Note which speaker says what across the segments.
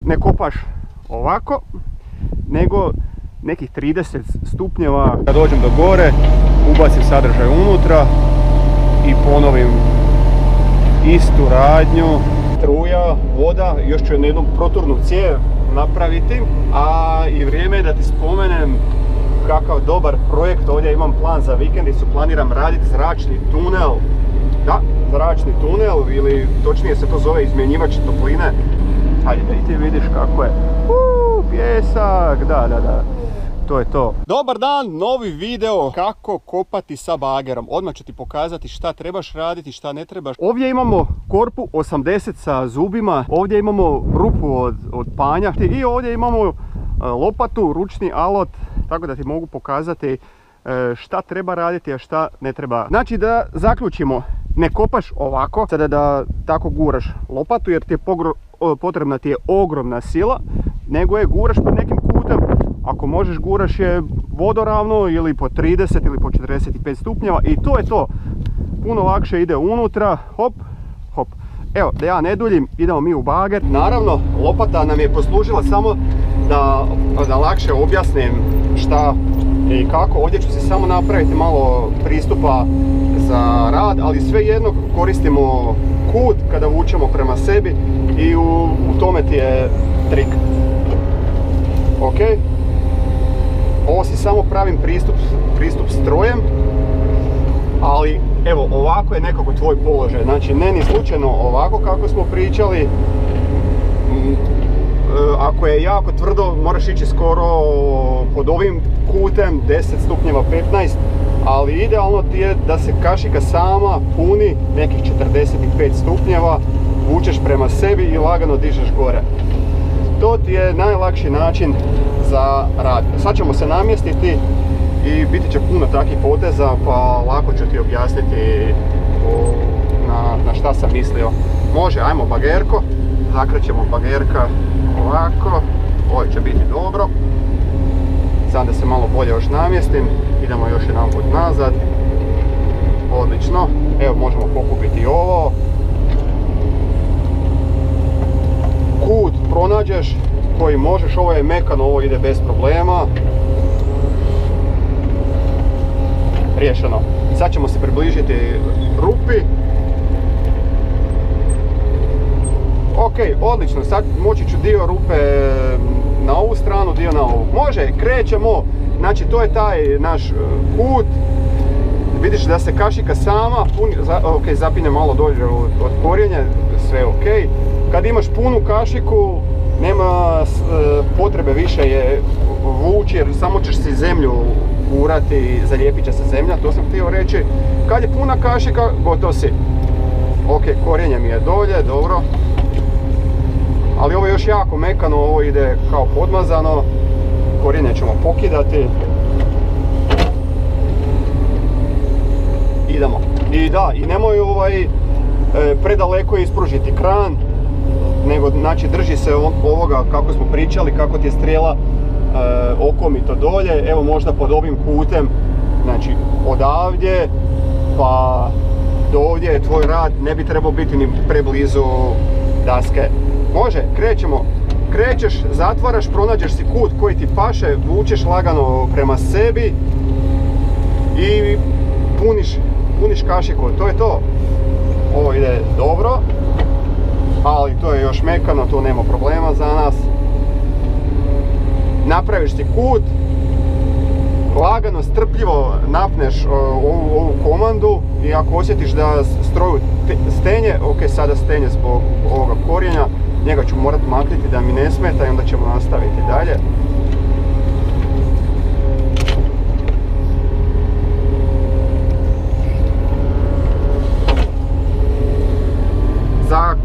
Speaker 1: ne kopaš ovako, nego nekih 30 stupnjeva. Kad dođem do gore, ubacim sadržaj unutra i ponovim istu radnju. Struja, voda, još ću jednu proturnu cijev napraviti, a i vrijeme je da ti spomenem kakav dobar projekt. Ovdje imam plan za vikendicu, planiram raditi zračni tunel. Da, zračni tunel, ili točnije se to zove izmjenjivač topline. Hajde da i ti vidiš kako je. Pjesak, da. To je to. Dobar dan, novi video kako kopati sa bagerom. Odmah ću ti pokazati šta trebaš raditi, šta ne trebaš. Ovdje imamo korpu 80 sa zubima, ovdje imamo rupu od panja i ovdje imamo lopatu, ručni alot, tako da ti mogu pokazati šta treba raditi, a šta ne treba. Znači da zaključimo, ne kopaš ovako, sada da tako guraš lopatu jer ti je potrebna ti je ogromna sila, nego je guraš pod nekim kutem. Ako možeš guraš je vodoravno ili po 30 ili po 45 stupnjeva i to je to. Puno lakše ide unutra, hop, hop. Evo, da ja ne duljim, idemo mi u bager. Naravno, lopata nam je poslužila samo da lakše objasnim šta i kako. Ovdje ću se samo napraviti malo pristupa za rad, ali svejedno koristimo kut kada vučemo prema sebi i u tome ti je trik. Ok, ovo si samo pravim pristup strojem, ali evo ovako je nekako tvoj položaj, znači ne ni slučajno ovako kako smo pričali. Ako je jako tvrdo moraš ići skoro pod ovim kutem 10 stupnjeva 15, ali idealno ti je da se kašika sama puni nekih 45 stupnjeva, vučeš prema sebi i lagano dižeš gore. To ti je najlakši način za rad. Sad ćemo se namjestiti i biti će puno takvih poteza, pa lako ću ti objasniti na šta sam mislio. Može, ajmo bagerko, zakrećemo bagerka ovako, ovo će biti dobro. Sad da se malo bolje još namjestim, idemo još jedan put nazad. Odlično, evo možemo pokupiti ovo. Kut pronađeš koji možeš, ovo je mekano, ovo ide bez problema. Riješeno. Sad ćemo se približiti rupi. Ok, odlično, sad moći ću dio rupe na ovu stranu, dio na ovu. Može, krećemo, znači to je taj naš kut. Vidiš da se kašika sama puni, ok, zapine malo dolje od korijenja, sve ok. Kad imaš punu kašiku, nema potrebe više je vući jer samo ćeš si zemlju gurati, zalijepit će se zemlja, to sam htio reći. Kad je puna kašika, gotov si. Ok, korijenje mi je dolje, dobro. Ali ovo je još jako mekano, ovo ide kao podmazano. Korijenje ćemo pokidati. Idemo. I da, i nemoj predaleko ispružiti kran, nego znači drži se ovoga kako smo pričali, kako ti je strijela okomito dolje, evo možda pod ovim kutem, znači odavdje pa do ovdje je tvoj rad, ne bi trebao biti ni preblizu daske. Može, krećemo, krećeš, zatvaraš, pronađeš si kut koji ti paše, vučeš lagano prema sebi i puniš kašiku, to je to. Ovo ide dobro, ali to je još mekano, to nema problema za nas. Napraviš si kut, lagano, strpljivo napneš ovu komandu i ako osjetiš da stroju stenje, ok, sada stenje zbog ovoga korijenja, njega ću morat maknuti da mi ne smeta i onda ćemo nastaviti dalje.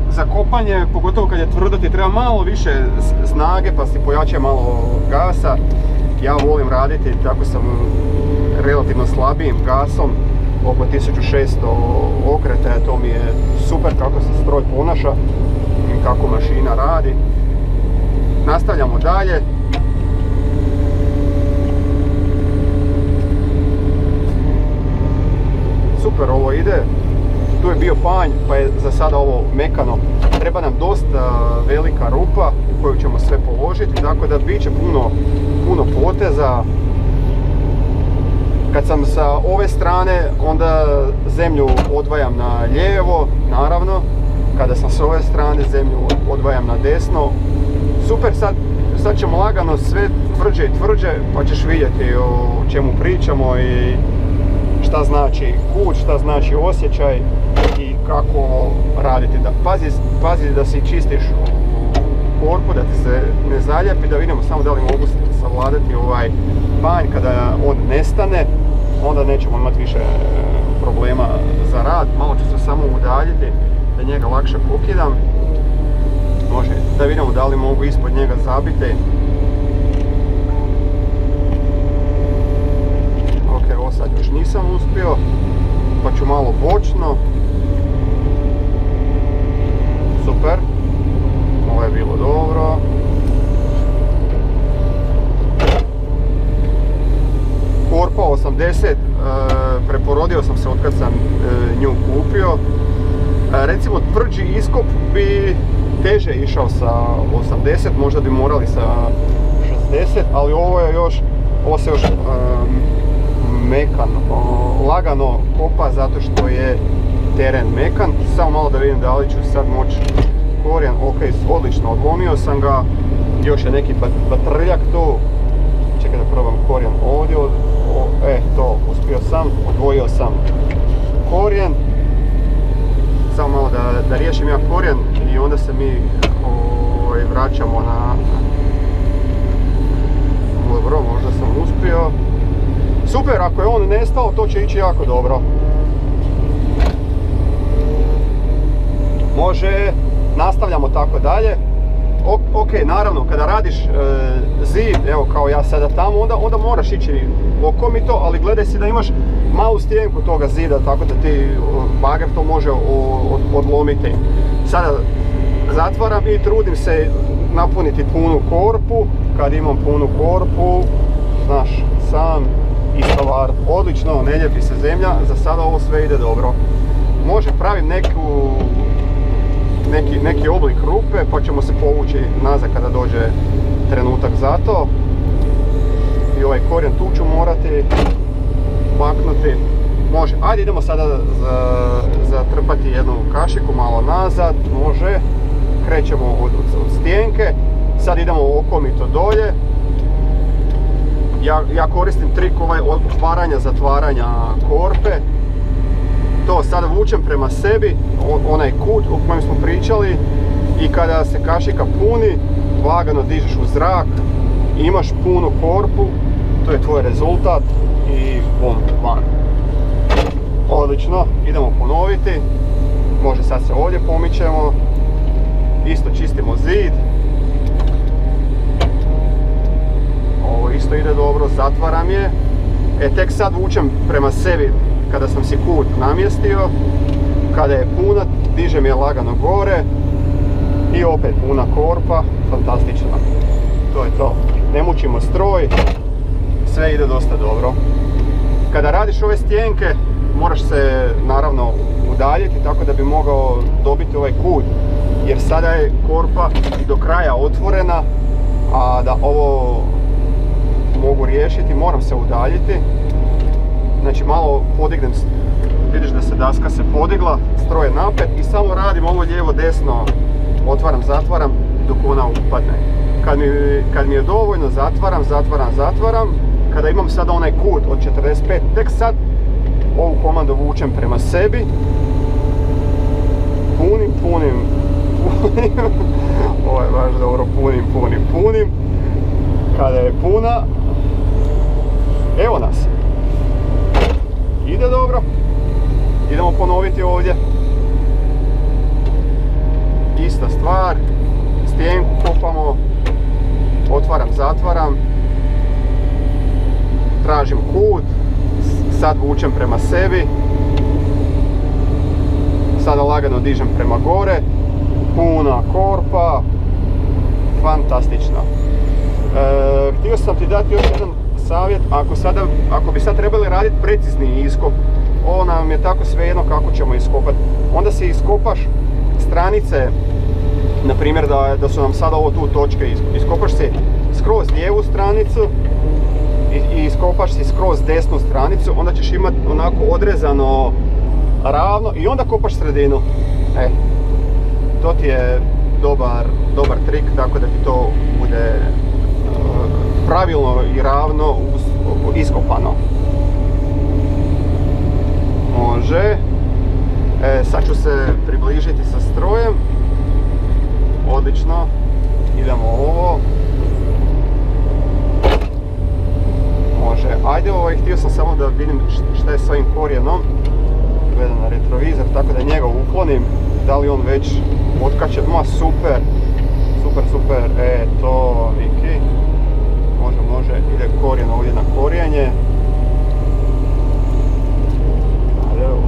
Speaker 1: Za kopanje, pogotovo kad je tvrdo, ti treba malo više snage pa si pojačaj malo gasa. Ja volim raditi tako sam relativno slabijim gasom, oko 1600 okreta, to mi je super kako se stroj ponaša i kako mašina radi. Nastavljamo dalje. Super ovo ide. Tu je bio panj, pa je za sada ovo mekano. Treba nam dosta velika rupa u koju ćemo tako da bit će puno poteza. Kad sam sa ove strane, onda zemlju odvajam na lijevo, naravno. Kada sam s ove strane, zemlju odvajam na desno. Super, sad ćemo lagano sve tvrđe i tvrđe, pa ćeš vidjeti o čemu pričamo i šta znači kut, šta znači osjećaj i kako raditi. Pazi da si čistiš korpu, da ti se ne zaljepi, da vidimo samo da li mogu savladati ovaj panj. Kada on nestane, onda nećemo imati više problema za rad. Malo ću se samo udaljiti da njega lakše pokidam. Može, da vidimo da li mogu ispod njega zabiti. Ok, ovo sad još nisam uspio, pa ću malo bočno. Super, ovo je bilo dobro. Korpa 80, preporodio sam se od kad sam nju kupio. Recimo tvrđi iskop bi teže išao sa 80, možda bi morali sa 60, ali ovo se još mekan, lagano kopa zato što je teren mekan. Samo malo da vidim da li ću sad moći korijen. Ok, odlično, odlomio sam ga, još je neki batrljak tu. Čekaj da probam korijen ovdje, to, uspio sam, odvojio sam korijen. Samo malo da riješim ja korijen i onda se mi vraćamo na... Dobro, možda sam uspio. Super, ako je on nestao, to će ići jako dobro. Može, nastavljamo tako dalje. Ok, naravno, kada radiš zid, evo kao ja sada tamo, onda moraš ići okomito, ali gledaj si da imaš malu stjenku toga zida, tako da ti bager to može odlomiti. Sada zatvaram i trudim se napuniti punu korpu. Kad imam punu korpu, znaš, sam istovar, odlično, ne lijepi se zemlja, za sada ovo sve ide dobro. Može, pravim neki oblik rupe, pa ćemo se povući nazad kada dođe trenutak za to. I ovaj korijen tu ću morati maknuti. Može, ajde idemo sada zatrpati jednu kašiku malo nazad, može. Krećemo od stjenke, sad idemo okomito dolje. Ja koristim trik otvaranja, zatvaranja korpe. To sada vučem prema sebi, onaj kut o kojem smo pričali, i kada se kašika puni, lagano dižeš u zrak, imaš punu korpu, to je tvoj rezultat i bom, van. Odlično, idemo ponoviti. Može, sad se ovdje pomičemo, isto čistimo zid. Ovo isto ide dobro, zatvaram je. Tek sad vučem prema sebi kada sam si kut namjestio. Kada je puna, dižem je lagano gore i opet puna korpa, fantastično. To je to, ne mučimo stroj, sve ide dosta dobro. Kada radiš ove stjenke, moraš se naravno udaljiti tako da bi mogao dobiti ovaj kut, jer sada je korpa do kraja otvorena, a da ovo mogu riješiti moram se udaljiti. Znači malo podignem, vidiš da se daska se podigla, stroj je napet i samo radim ovo lijevo desno, otvaram, zatvaram dok ona upadne. Kad mi je dovoljno, zatvaram. Kada imam sada onaj kut od 45, tek sad ovu komandu vučem prema sebi. Punim. Ovo je baš dobro, punim. Kada je puna, evo nas. Ide dobro. Idemo ponoviti ovdje. Ista stvar. Stjenku kopamo. Otvaram, zatvaram. Tražim kut. Sad vučem prema sebi. Sada lagano dižem prema gore. Puna korpa. Fantastično. Htio sam ti dati još jedan savjet. Ako bi sad trebali raditi precizni iskop, ovo nam je tako svejedno kako ćemo iskopati, onda si iskopaš stranice, na primjer da su nam sada ovo tu točke, iskopaš si lijevu stranicu i iskopaš si skroz desnu stranicu, onda ćeš imati onako odrezano ravno i onda kopaš sredinu. To ti je dobar trik, tako da ti to bude pravilno i ravno iskopano. Može. Sad ću se približiti sa strojem. Odlično. Idemo ovo. Može. Ajde, htio sam samo da vidim šta je s ovim korijenom. Gledam na retrovizor, tako da njega uklonim. Da li on već otkače? Ma super. Super. To Viki. Može. Ide korijen ovdje na korijenje.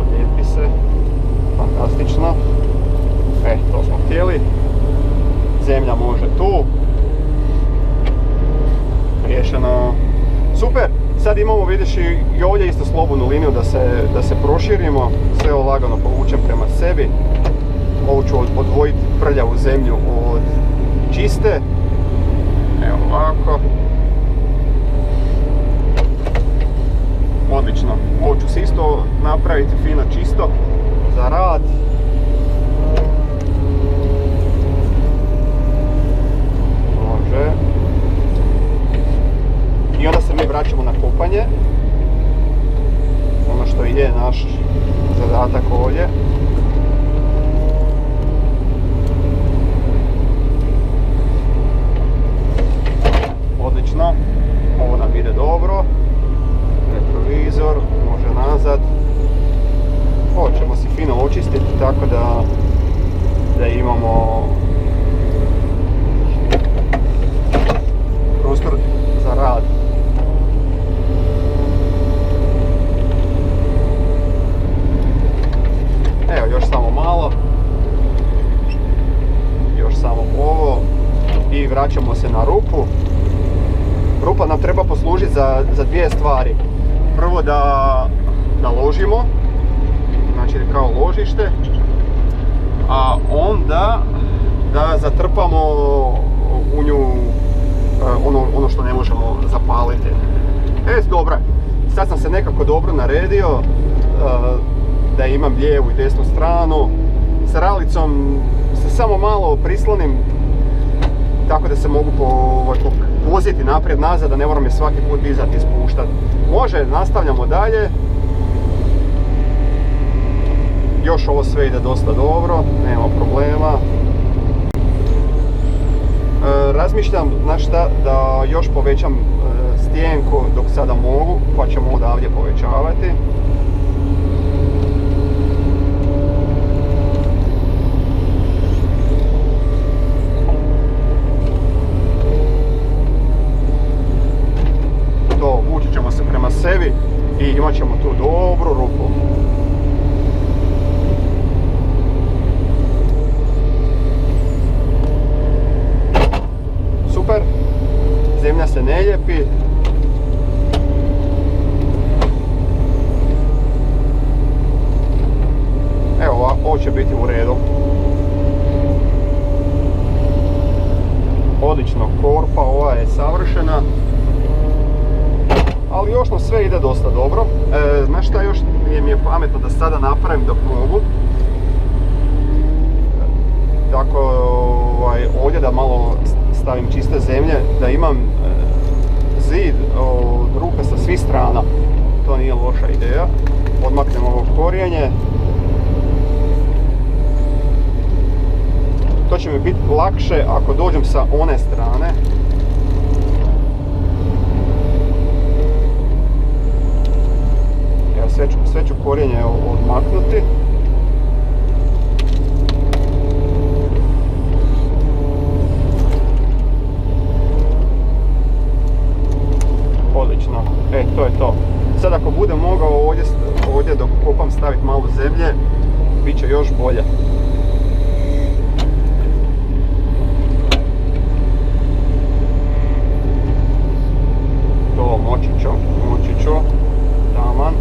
Speaker 1: Odlijepi se. Fantastično. To smo htjeli. Zemlja može tu. Riješeno. Super. Sad imamo, vidiš, i ovdje isto slobodnu liniju da se proširimo. Sve ovo lagano povučem prema sebi. Ovo ću odvojiti prljavu zemlju od čiste. Evo ovako. Odlično. Ovo ću se isto napraviti fino čisto za rad. Može. I onda se mi vraćamo na kopanje. Ono što je naš zadatak ovdje. Odlično. Ovo nam ide dobro. Retrovizor, može nazad. Ovo ćemo si fino očistiti tako da imamo prostor za rad. Evo, još samo malo. Još samo ovo. I vraćamo se na rupu. Rupa nam treba poslužiti za dvije stvari. Prvo da ložimo, znači kao ložište, a onda da zatrpamo u nju ono što ne možemo zapaliti. Dobro, sad sam se nekako dobro naredio da imam lijevu i desnu stranu. S ralicom se samo malo prislonim tako da se mogu voziti naprijed nazad, da ne moram je svaki put dizati i spuštati. Može, nastavljamo dalje. Još ovo sve ide dosta dobro, nema problema. Razmišljam, da još povećam stjenku dok sada mogu, pa ćemo odavdje povećavati. Vučit ćemo se prema sebi i imat ćemo tu dobru rupu. Super. Zemlja se ne lijepi. Evo, ovo će biti u redu. Odlično, korpa ova je savršena. Ali još nam sve ide dosta dobro. Znaš šta još mi je pametno da sada napravim dok mogu? Tako, ovdje da malo stavim čiste zemlje, da imam zid od rupe sa svih strana. To nije loša ideja. Odmaknem ovo korijenje. To će mi biti lakše ako dođem sa one strane. Sve ću korijenje odmaknuti. Odlično. To je to. Sad ako budem mogao ovdje dok kopam staviti malo zemlje, bit će još bolje. To moći ću. Taman.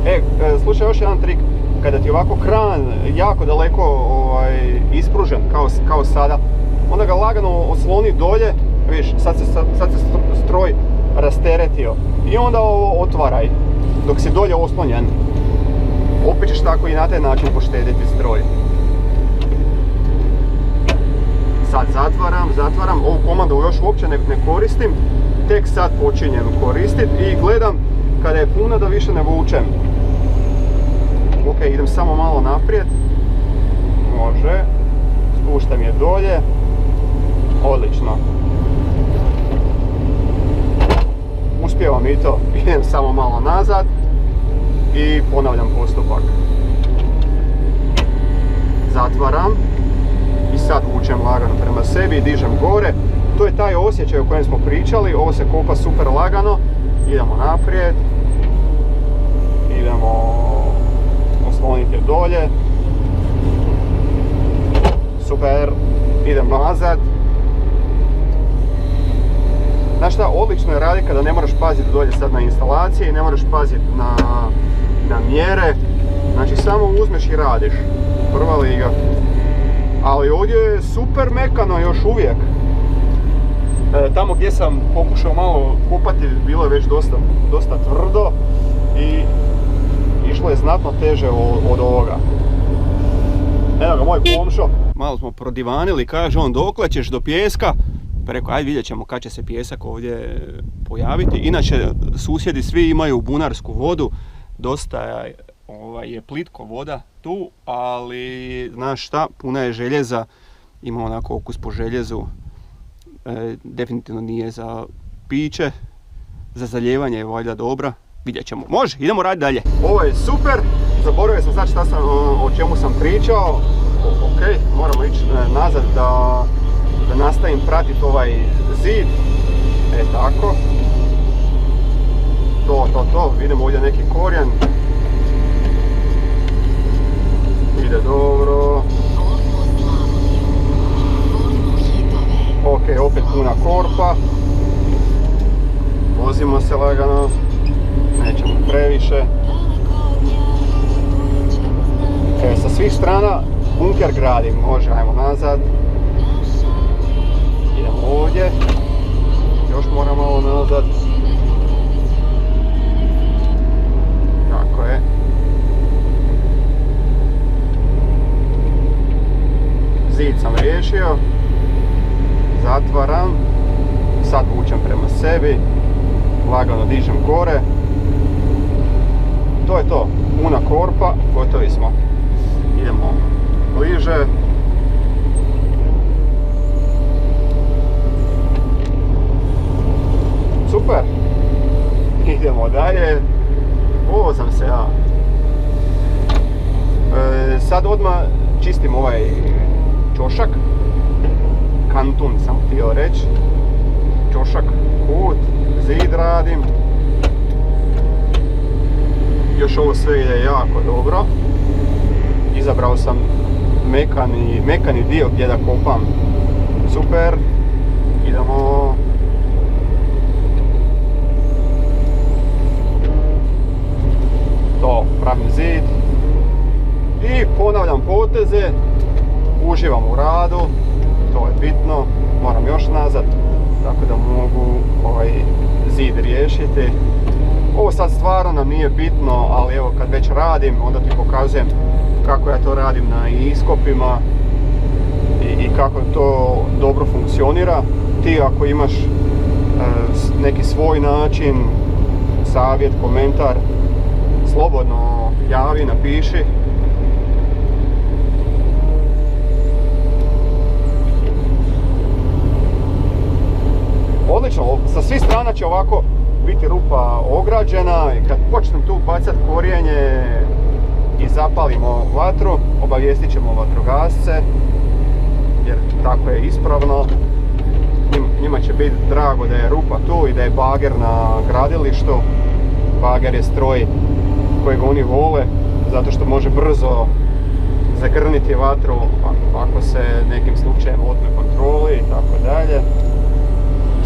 Speaker 1: Slušaj, još jedan trik. Kada ti ovako kran jako daleko ispružen, kao sada, onda ga lagano osloni dolje. Vidiš, sad se stroj rasteretio. I onda ovo otvaraj, dok si dolje oslonjen. Opet ćeš tako i na taj način poštediti stroj. Sad zatvaram, ovu komandu još uopće ne koristim, tek sad počinjem koristiti i gledam kada je puna da više ne vučem. Ok, idem samo malo naprijed, može, spuštam je dolje, odlično. Uspijevam i to, idem samo malo nazad i ponavljam postupak. Zatvaram. I sad vučem lagano prema sebi i dižem gore. To je taj osjećaj o kojem smo pričali, ovo se kopa super lagano. Idemo naprijed. Idemo osloniti dolje. Super. Idem nazad. Znaš šta, odlično je raditi kada ne moraš paziti dolje sad na instalacije i ne moraš paziti na mjere. Znači samo uzmeš i radiš. Prva liga. Ali ovdje je super mekano još uvijek. Tamo gdje sam pokušao malo kopati bilo je već dosta tvrdo i išlo je znatno teže od ovoga. Evo ga moj komšo. Malo smo prodivanili, kaže on dokle ćeš do pijeska. Pa rekao ajde vidjet ćemo kad će se pijesak ovdje pojaviti. Inače susjedi svi imaju bunarsku vodu, dosta je plitko voda tu, ali znaš šta, puna je željeza, ima onako okus po željezu, definitivno nije za piće, za zalijevanje je valjda dobra, vidjet ćemo. Može, idemo raditi dalje. Ovo je super, zaboravio sam sad o čemu sam pričao, ok, moramo ići nazad da nastavim pratiti ovaj zid, tako. To, vidimo ovdje neki korijen. Ide dobro. Ok, opet puna korpa. Vozimo se lagano. Nećemo previše. Sa svih strana bunker gradim. Može, ajmo nazad. Idemo ovdje. Još moram malo nazad. Tako je. Zid sam riješio. Zatvaram. Sad vučem prema sebi. Lagano dižem gore. To je to. Puna korpa. Gotovi smo. Idemo bliže. Super. Idemo dalje. Vozam se ja. Sad odmah čistim ovaj čošak. Kantun sam htio reći. Čošak, kut, zid radim. Još ovo sve ide jako dobro. Izabrao sam mekani dio gdje da kopam. Super. Idemo. To, pravim zid. I ponavljam poteze. Uživam u radu. To je bitno. Moram još nazad. Tako da mogu ovaj zid riješiti. Ovo sad stvarno nam nije bitno, ali evo kad već radim, onda ti pokazujem kako ja to radim na iskopima i kako to dobro funkcionira. Ti ako imaš neki svoj način, savjet, komentar, slobodno javi, napiši. Odlično, sa svih strana će ovako biti rupa ograđena i kad počnem tu bacati korijenje i zapalimo vatru, obavijestit ćemo vatrogasce, jer tako je ispravno. Njima će biti drago da je rupa tu i da je bager na gradilištu. Bager je stroj kojeg oni vole, zato što može brzo zagrniti vatru ako se nekim slučajem otme kontroli i tako dalje.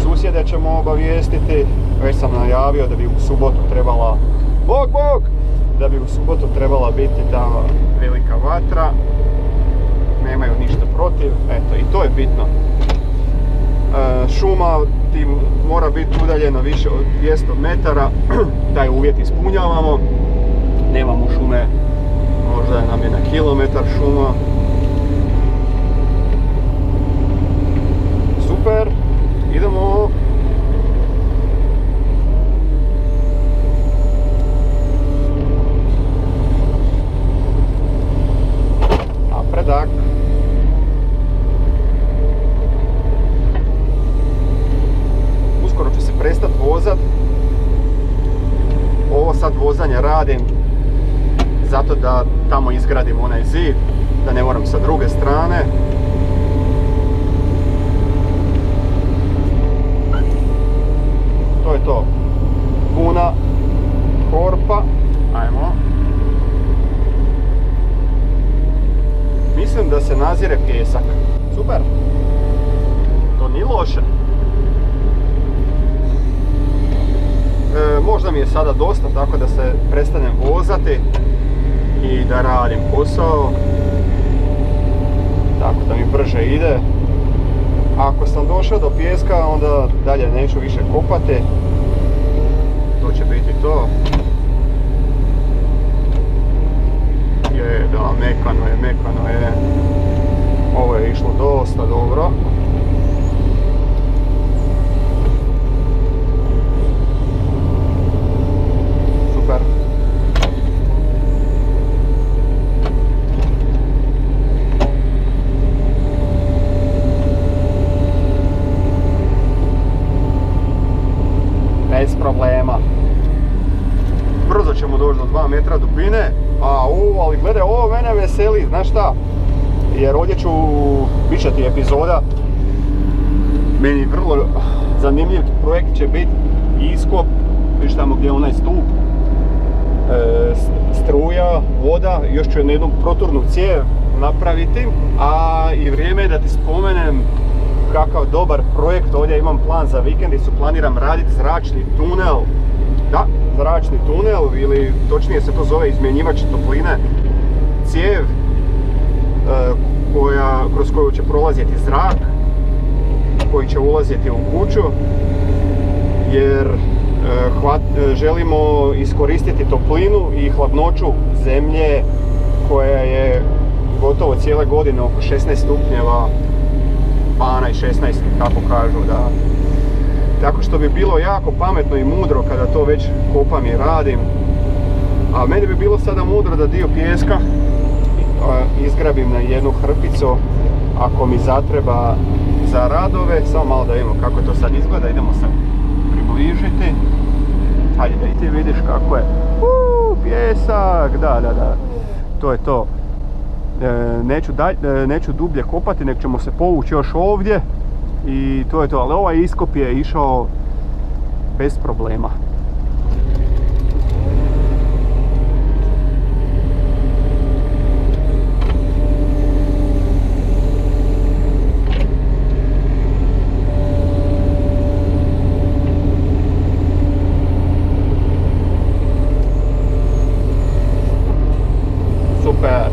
Speaker 1: Susjede ćemo obavijestiti, već sam najavio da bi u subotu trebala, da bi u subotu trebala biti ta velika vatra. Nemaju ništa protiv, eto i to je bitno. šuma ti mora biti udaljeno više od 200 metara, taj uvjet ispunjavamo. Nemamo šume, možda nam je na kilometar šuma. Super, idemo. Napredak. Uskoro ću se prestati vozat. Ovo sad vozanje radim zato da tamo izgradim onaj zid, da ne moram sa druge strane. To je to. Puna korpa. Ajmo. Mislim da se nazire pjesak. Super. To nije loše. Možda mi je sada dosta, tako da se prestanem vozati i da radim posao. Tako da mi brže ide. Ako sam došao do pijeska, onda dalje neću više kopati. To će biti to. Da, mekano je. Ovo je išlo dosta dobro. Super. Bez problema. Brzo ćemo doći do 2 metra dubine. Ali gledaj, ovo mene veseli, znaš šta? Jer ovdje bit će ti epizoda. Meni vrlo zanimljiv projekt će biti iskop, viš tamo gdje je onaj stup, struja, voda, još ću jednu proturnu cijev napraviti, a i vrijeme je da ti spomenem kakav dobar projekt. Ovdje imam plan za vikendicu, planiram raditi zračni tunel. Da, zračni tunel, ili točnije se to zove izmjenjivač topline, cijev kroz koju će prolaziti zrak, koji će ulaziti u kuću, jer želimo iskoristiti toplinu i hladnoću zemlje koja je gotovo cijele godine oko 16 stupnjeva, pana i 16, kako kažu, da. Tako što bi bilo jako pametno i mudro kada to već kopam i radim. A meni bi bilo sada mudro da dio pijeska izgrabim na jednu hrpicu ako mi zatreba za radove. Samo malo da vidimo kako to sad izgleda, idemo se približiti. Hajde da i ti vidiš kako je. Pjesak, da. To je to. Neću dublje kopati, nek ćemo se povući još ovdje. I to je to, ali ovaj iskop je išao bez problema. Super.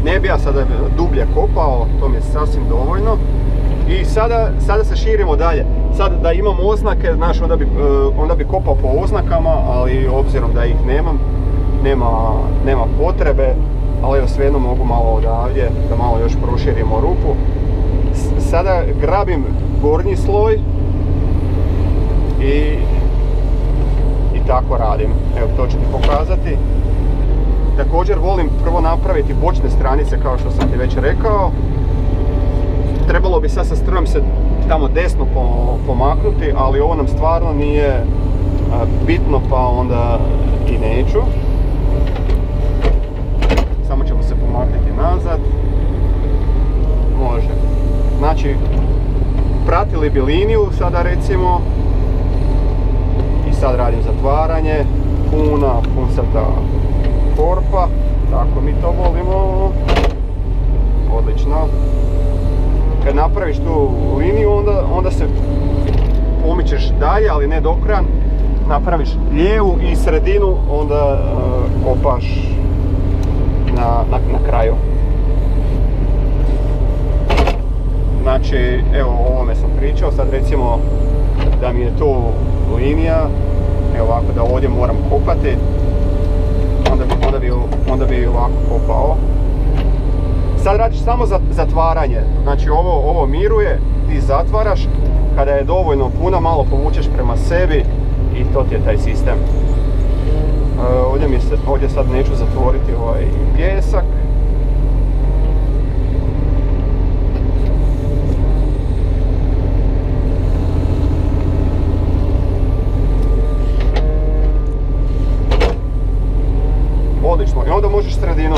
Speaker 1: Ne bi ja sada dublje kopao, to mi je sasvim dovoljno. I sada se širimo dalje. Sad da imam oznake, znaš, onda bi kopao po oznakama, ali obzirom da ih nema potrebe. Ali evo, svejedno mogu malo odavdje, da malo još proširimo rupu. Sada grabim gornji sloj i tako radim. Evo, to ću ti pokazati. Također volim prvo napraviti bočne stranice, kao što sam ti već rekao. Trebalo bi sad sa strojom se tamo desno pomaknuti, ali ovo nam stvarno nije bitno, pa onda i neću. Samo ćemo se pomaknuti nazad. Može. Znači, pratili bi liniju sada recimo. I sad radim zatvaranje. Puncata korpa. Tako mi to volimo. Odlično. Kad napraviš tu liniju, onda se pomičeš dalje, ali ne do kraja. Napraviš lijevu i sredinu, onda kopaš na kraju. Znači, evo o ovome sam pričao, sad recimo da mi je to linija, evo ovako da ovdje moram kopati, onda bi ovako kopao. Sad radiš samo za zatvaranje, znači ovo miruje, ti zatvaraš, kada je dovoljno puna malo povučeš prema sebi i to ti je taj sistem. Ovdje sad neću zatvoriti ovaj pijesak. Odlično, i onda možeš sredinu.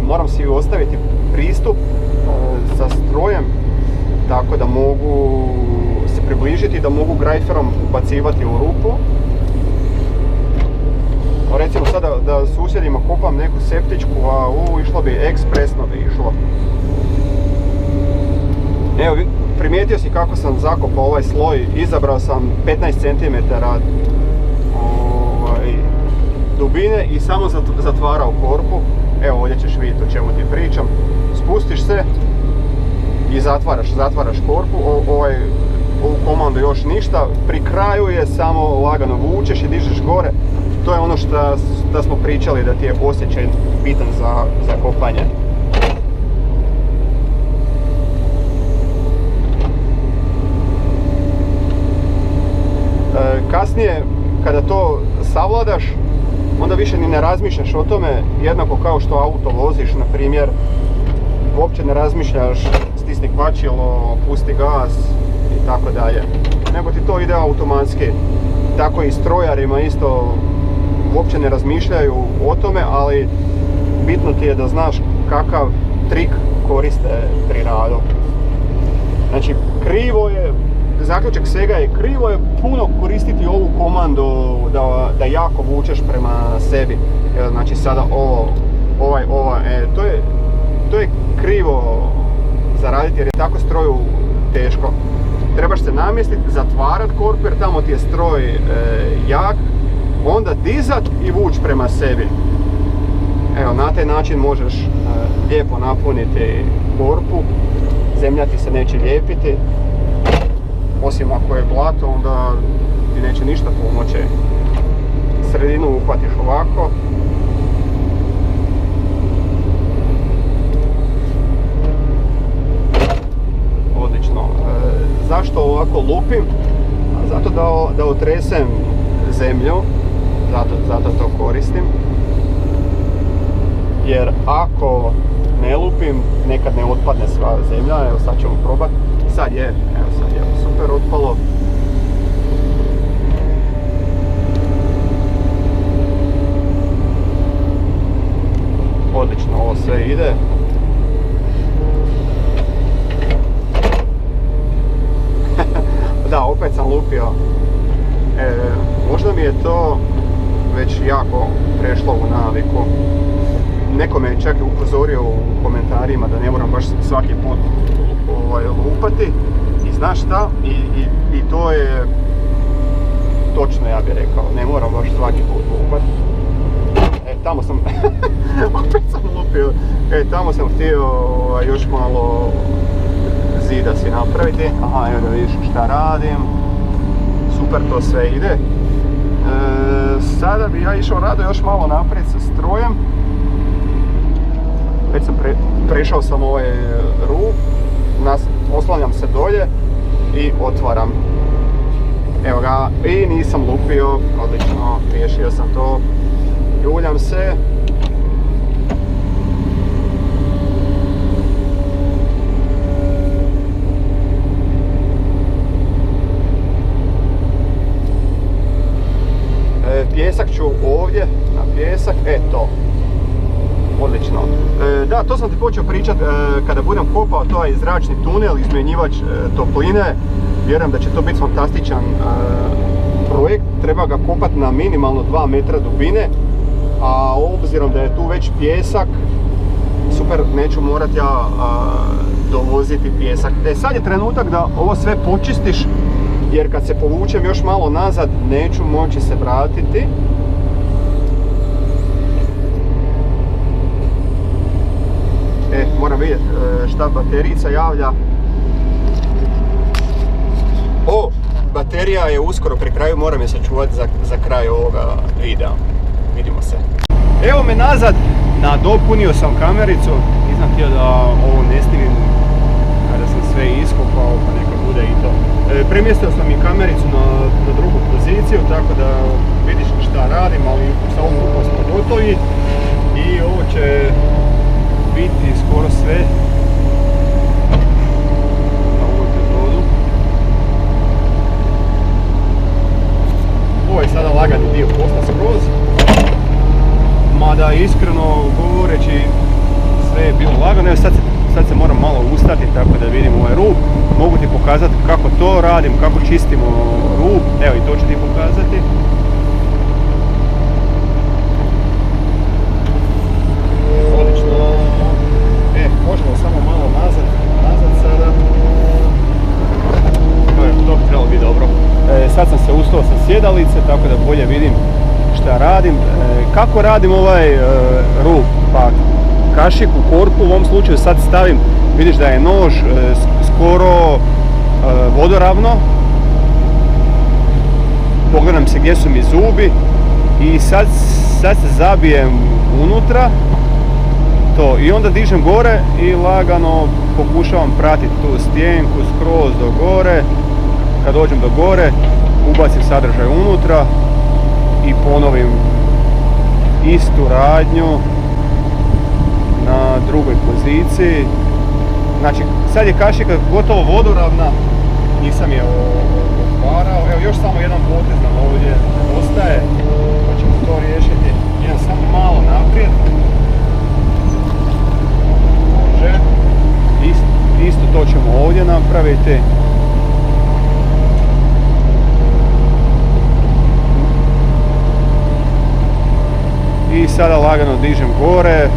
Speaker 1: Moram si ostaviti pristup sa strojem, tako da mogu se približiti, da mogu grajferom ubacivati u rupu. Recimo sada da susjedima kopam neku septičku, a išlo bi, ekspresno bi išlo. Evo, primijetio si kako sam zakopao ovaj sloj, izabrao sam 15 cm dubine i samo zatvarao korpu. Evo, ovdje ćeš vidjeti o čemu ti pričam. Spustiš se i zatvaraš korpu. Ovu komandu još ništa. Pri kraju je samo lagano vučeš i dižeš gore. To je ono što smo pričali, da ti je osjećaj bitan za kopanje. Kasnije, kada to savladaš, onda više ni ne razmišljaš o tome, jednako kao što auto voziš, na primjer, uopće ne razmišljaš, stisni kvačilo, pusti gas i tako dalje. Nego ti to ide automatski. Tako i strojarima isto uopće ne razmišljaju o tome, ali bitno ti je da znaš kakav trik koriste pri radu. Znači, krivo je, zaključak svega je, krivo je puno koristiti ovu komandu da jako vučeš prema sebi. Znači sada to je krivo za raditi jer je tako stroju teško. Trebaš se namjestiti, zatvarat korpu jer tamo ti je stroj jak, onda dizat i vući prema sebi. Evo, na taj način možeš lijepo napuniti korpu, zemlja ti se neće lijepiti. Osim ako je blato, onda ti neće ništa pomoći. Sredinu uhvatiš ovako. Odlično. Zašto ovako lupim? Zato da otresem zemlju. Zato to koristim. Jer ako ne lupim, nekad ne otpadne sva zemlja. Evo, sad ćemo probati. Sad je super otpalo. Odlično, ovo sve ide. Da, opet sam lupio. Možda mi je to već jako prešlo u naviku. Neko me je čak upozorio u komentarima da ne moram baš svaki put lupati. I znaš šta? I to je točno, ja bih rekao. Ne moram baš svaki put lupati. Tamo sam opet sam lupio. Tamo sam htio još malo zida si napraviti. Aha, evo da vidiš šta radim. Super to sve ide. Sada bi ja išao rado još malo naprijed sa strojem. Već sam prešao sam ovaj rub. Oslanjam se dolje i otvaram. Evo ga, i nisam lupio. Odlično, riješio sam to. Ljuljam se. Pjesak ću ovdje, na pjesak, to. Odlično. Da, to sam ti počeo pričati kada budem kopao to je zračni tunel, izmjenjivač topline. Vjerujem da će to biti fantastičan projekt. Treba ga kopati na minimalno 2 metra dubine. A obzirom da je tu već pjesak, super, neću morati ja dovoziti pjesak. Sad je trenutak da ovo sve počistiš, jer kad se povučem još malo nazad neću moći se vratiti. šta baterica javlja. O, baterija je uskoro pri kraju, moram je sačuvati za kraj ovoga videa. Vidimo se. Evo me nazad, nadopunio sam kamericu, nisam htio da ovo ne snimim kada sam sve iskopao, pa neka bude i to. Premjestio sam i kamericu na drugu poziciju, tako da vidiš šta radim, ali sa ovom rupom smo gotovi. I ovo će biti skoro sve na ovom epizodu. Ovo je sada lagani dio posla skroz. Mada iskreno govoreći sve je bilo lagano. Evo sad se moram malo ustati tako da vidim ovaj rub. Mogu ti pokazati kako to radim, kako čistimo rub. Evo i to ću ti pokazati. Odlično. Možemo samo malo nazad sada. To bi trebalo biti dobro. Sad sam se ustao sa sjedalice tako da bolje vidim šta radim. Kako radim ovaj rub? Pa kašiku, korpu u ovom slučaju sad stavim, vidiš da je nož skoro vodoravno. Pogledam se gdje su mi zubi i sad se zabijem unutra to i onda dižem gore i lagano pokušavam pratiti tu stjenku skroz do gore. Kad dođem do gore ubacim sadržaj unutra i ponovim istu radnju na drugoj poziciji. Znači sad je kašika gotovo vodoravna, nisam je otvarao. Evo još samo jedan potez nam ovdje ostaje, pa ćemo to riješiti. Idem samo malo naprijed. Može. Isto to ćemo ovdje napraviti. I sada lagano dižem gore.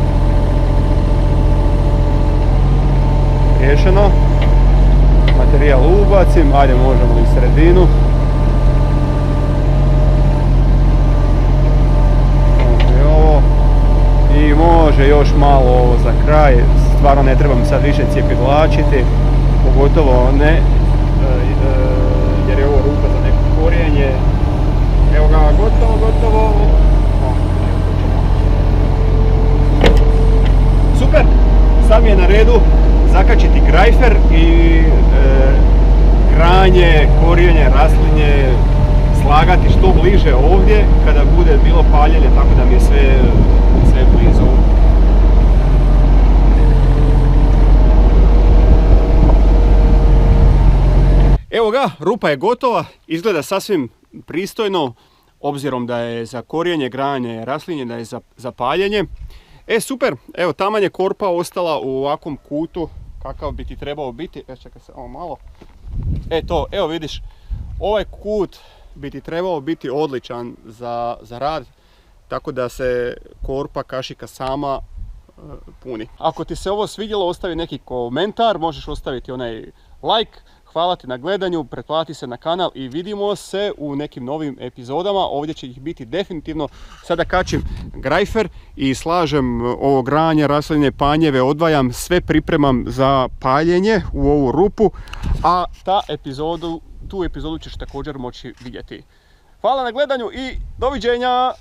Speaker 1: Riješeno. Materijal ubacim, ajde možemo i sredinu. Može ovo. I može još malo ovo za kraj. Stvarno ne trebam sad više cjepidlačiti. Pogotovo ne, jer je ovo rupa za neko korijenje. Evo ga, gotovo. Super, sad mi je na redu zakačiti grajfer i granje, korijenje, raslinje slagati što bliže ovdje kada bude bilo paljenje, tako da mi je sve blizu. Evo ga, rupa je gotova, izgleda sasvim pristojno, obzirom da je za korijenje, granje, raslinje, da je za paljenje. Super, evo taman je korpa ostala u ovakvom kutu kakav bi ti trebao biti. Čekaj se ovo malo. Evo vidiš, ovaj kut bi ti trebao biti odličan za rad, tako da se korpa, kašika sama puni. Ako ti se ovo svidjelo, ostavi neki komentar, možeš ostaviti onaj like. Hvala ti na gledanju, pretplati se na kanal i vidimo se u nekim novim epizodama. Ovdje će ih biti definitivno. Sada kačim grajfer i slažem ovo granje, raslinje, panjeve, odvajam, sve pripremam za paljenje u ovu rupu. A tu epizodu ćeš također moći vidjeti. Hvala na gledanju i doviđenja!